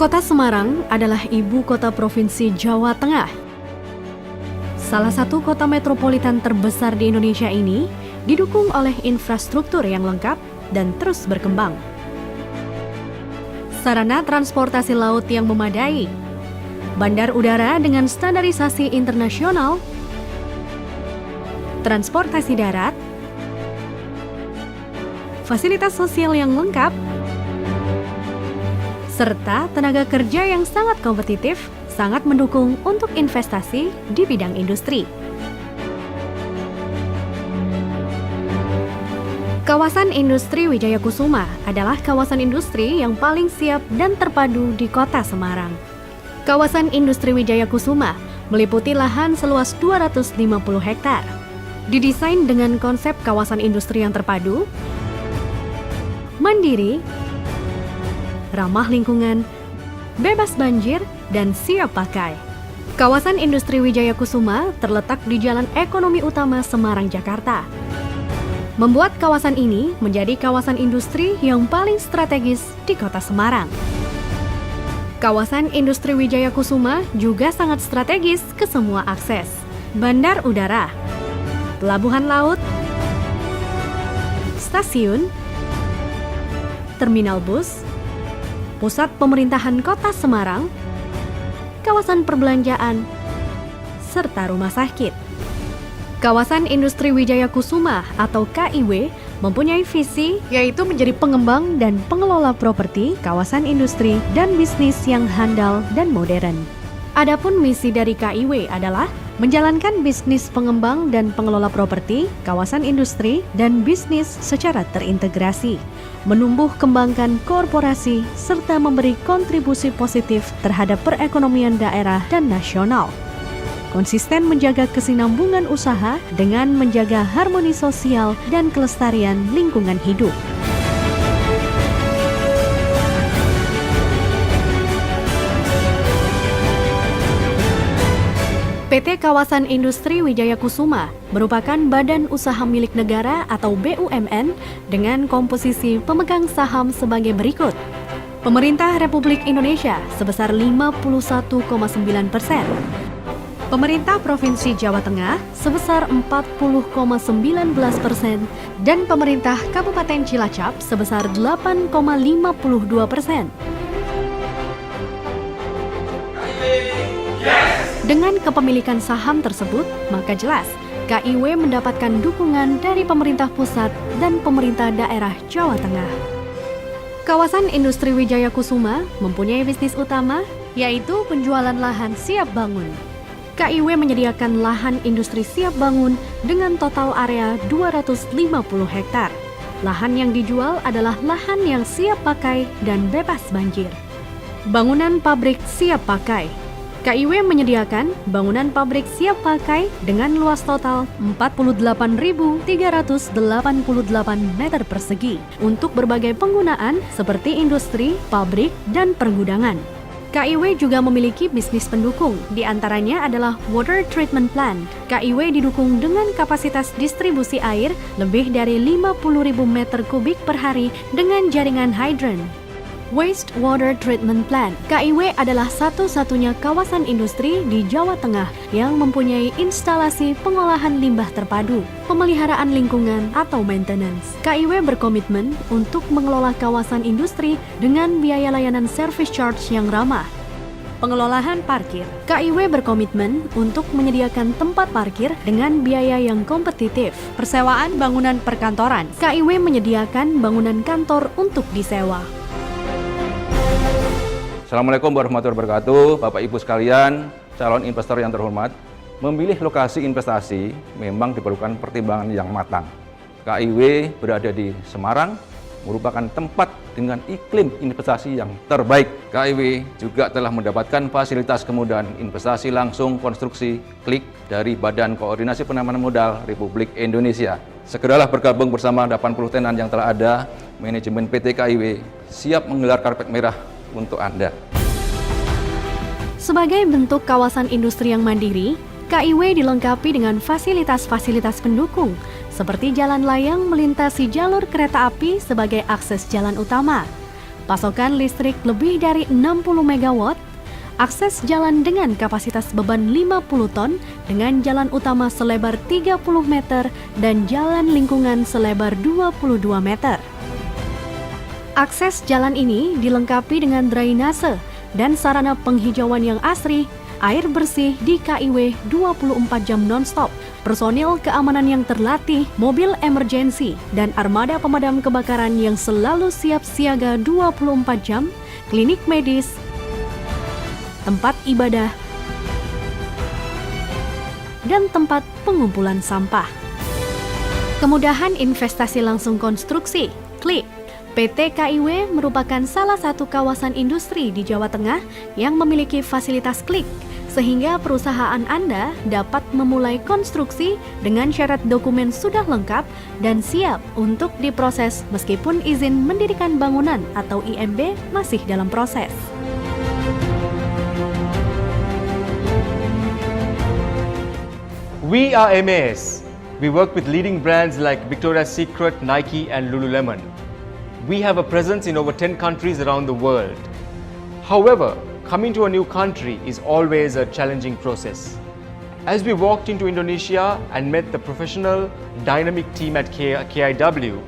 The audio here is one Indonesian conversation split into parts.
Kota Semarang adalah ibu kota Provinsi Jawa Tengah. Salah satu kota metropolitan terbesar di Indonesia ini didukung oleh infrastruktur yang lengkap dan terus berkembang. Sarana transportasi laut yang memadai, bandar udara dengan standarisasi internasional, transportasi darat, fasilitas sosial yang lengkap, serta tenaga kerja yang sangat kompetitif, sangat mendukung untuk investasi di bidang industri. Kawasan Industri Wijaya Kusuma adalah kawasan industri yang paling siap dan terpadu di Kota Semarang. Kawasan Industri Wijaya Kusuma meliputi lahan seluas 250 hektar. Didesain dengan konsep kawasan industri yang terpadu, mandiri, ramah lingkungan, bebas banjir, dan siap pakai. Kawasan Industri Wijaya Kusuma terletak di Jalan Ekonomi Utama Semarang, Jakarta. Membuat kawasan ini menjadi kawasan industri yang paling strategis di Kota Semarang. Kawasan Industri Wijaya Kusuma juga sangat strategis ke semua akses. Bandar udara, pelabuhan laut, stasiun, terminal bus, pusat pemerintahan Kota Semarang, kawasan perbelanjaan, serta rumah sakit. Kawasan Industri Wijaya Kusuma atau KIW mempunyai visi yaitu menjadi pengembang dan pengelola properti, kawasan industri, dan bisnis yang handal dan modern. Adapun misi dari KIW adalah menjalankan bisnis pengembang dan pengelola properti, kawasan industri, dan bisnis secara terintegrasi, menumbuh kembangkan korporasi, serta memberi kontribusi positif terhadap perekonomian daerah dan nasional. Konsisten menjaga kesinambungan usaha dengan menjaga harmoni sosial dan kelestarian lingkungan hidup. PT Kawasan Industri Wijaya Kusuma merupakan badan usaha milik negara atau BUMN dengan komposisi pemegang saham sebagai berikut. Pemerintah Republik Indonesia sebesar 51,9%. Pemerintah Provinsi Jawa Tengah sebesar 40,19% dan pemerintah Kabupaten Cilacap sebesar 8,52%. Dengan kepemilikan saham tersebut, maka jelas KIW mendapatkan dukungan dari pemerintah pusat dan pemerintah daerah Jawa Tengah. Kawasan Industri Wijaya Kusuma mempunyai bisnis utama, yaitu penjualan lahan siap bangun. KIW menyediakan lahan industri siap bangun dengan total area 250 hektar. Lahan yang dijual adalah lahan yang siap pakai dan bebas banjir. Bangunan pabrik siap pakai. KIW menyediakan bangunan pabrik siap pakai dengan luas total 48.388 meter persegi untuk berbagai penggunaan seperti industri, pabrik, dan pergudangan. KIW juga memiliki bisnis pendukung, di antaranya adalah Water Treatment Plant. KIW didukung dengan kapasitas distribusi air lebih dari 50.000 meter kubik per hari dengan jaringan hydrant. Waste Water Treatment Plant. KIW adalah satu-satunya kawasan industri di Jawa Tengah yang mempunyai instalasi pengolahan limbah terpadu, pemeliharaan lingkungan atau maintenance. KIW berkomitmen untuk mengelola kawasan industri dengan biaya layanan service charge yang ramah. Pengelolaan parkir. KIW berkomitmen untuk menyediakan tempat parkir dengan biaya yang kompetitif. Persewaan bangunan perkantoran. KIW menyediakan bangunan kantor untuk disewa. Assalamualaikum warahmatullahi wabarakatuh, Bapak Ibu sekalian, calon investor yang terhormat. Memilih lokasi investasi memang diperlukan pertimbangan yang matang. KIW berada di Semarang, merupakan tempat dengan iklim investasi yang terbaik. KIW juga telah mendapatkan fasilitas kemudahan investasi langsung konstruksi klik dari Badan Koordinasi Penanaman Modal Republik Indonesia. Segeralah bergabung bersama 80 tenan yang telah ada. Manajemen PT KIW siap menggelar karpet merah untuk Anda. Sebagai bentuk kawasan industri yang mandiri, KIW dilengkapi dengan fasilitas-fasilitas pendukung, seperti jalan layang melintasi jalur kereta api sebagai akses jalan utama, pasokan listrik lebih dari 60 MW, akses jalan dengan kapasitas beban 50 ton dengan jalan utama selebar 30 meter dan jalan lingkungan selebar 22 meter. Akses jalan ini dilengkapi dengan drainase dan sarana penghijauan yang asri, air bersih di KIW 24 jam non-stop, personil keamanan yang terlatih, mobil emergensi, dan armada pemadam kebakaran yang selalu siap siaga 24 jam, klinik medis, tempat ibadah, dan tempat pengumpulan sampah. Kemudahan investasi langsung konstruksi, klik. PT KIW merupakan salah satu kawasan industri di Jawa Tengah yang memiliki fasilitas klik, sehingga perusahaan Anda dapat memulai konstruksi dengan syarat dokumen sudah lengkap dan siap untuk diproses meskipun izin mendirikan bangunan atau IMB masih dalam proses. We are MAS. We work with leading brands like Victoria's Secret, Nike, and Lululemon. We have a presence in over 10 countries around the world. However, coming to a new country is always a challenging process. As we walked into Indonesia and met the professional, dynamic team at KIW,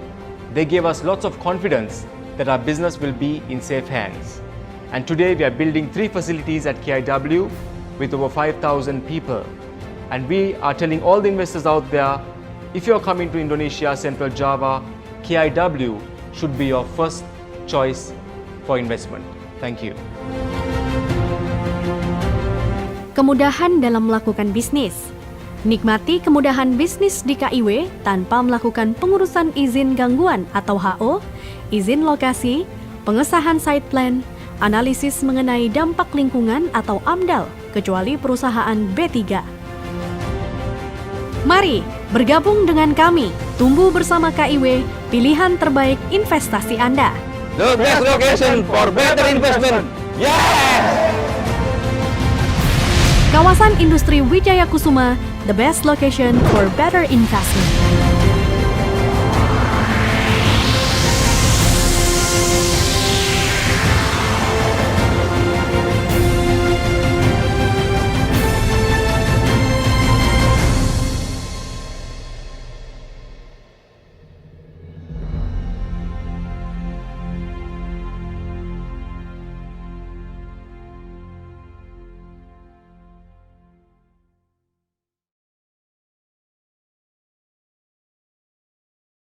they gave us lots of confidence that our business will be in safe hands. And today we are building 3 facilities at KIW with over 5,000 people. And we are telling all the investors out there, if you are coming to Indonesia, Central Java, KIW should be your first choice for investment. Thank you. Kemudahan dalam melakukan bisnis. Nikmati kemudahan bisnis di KIW tanpa melakukan pengurusan izin gangguan atau HO, izin lokasi, pengesahan site plan, analisis mengenai dampak lingkungan atau AMDAL, kecuali perusahaan B3. Mari bergabung dengan kami, tumbuh bersama KIW, pilihan terbaik investasi Anda. The best location for better investment. Yes! Kawasan Industri Wijaya Kusuma, the best location for better investment.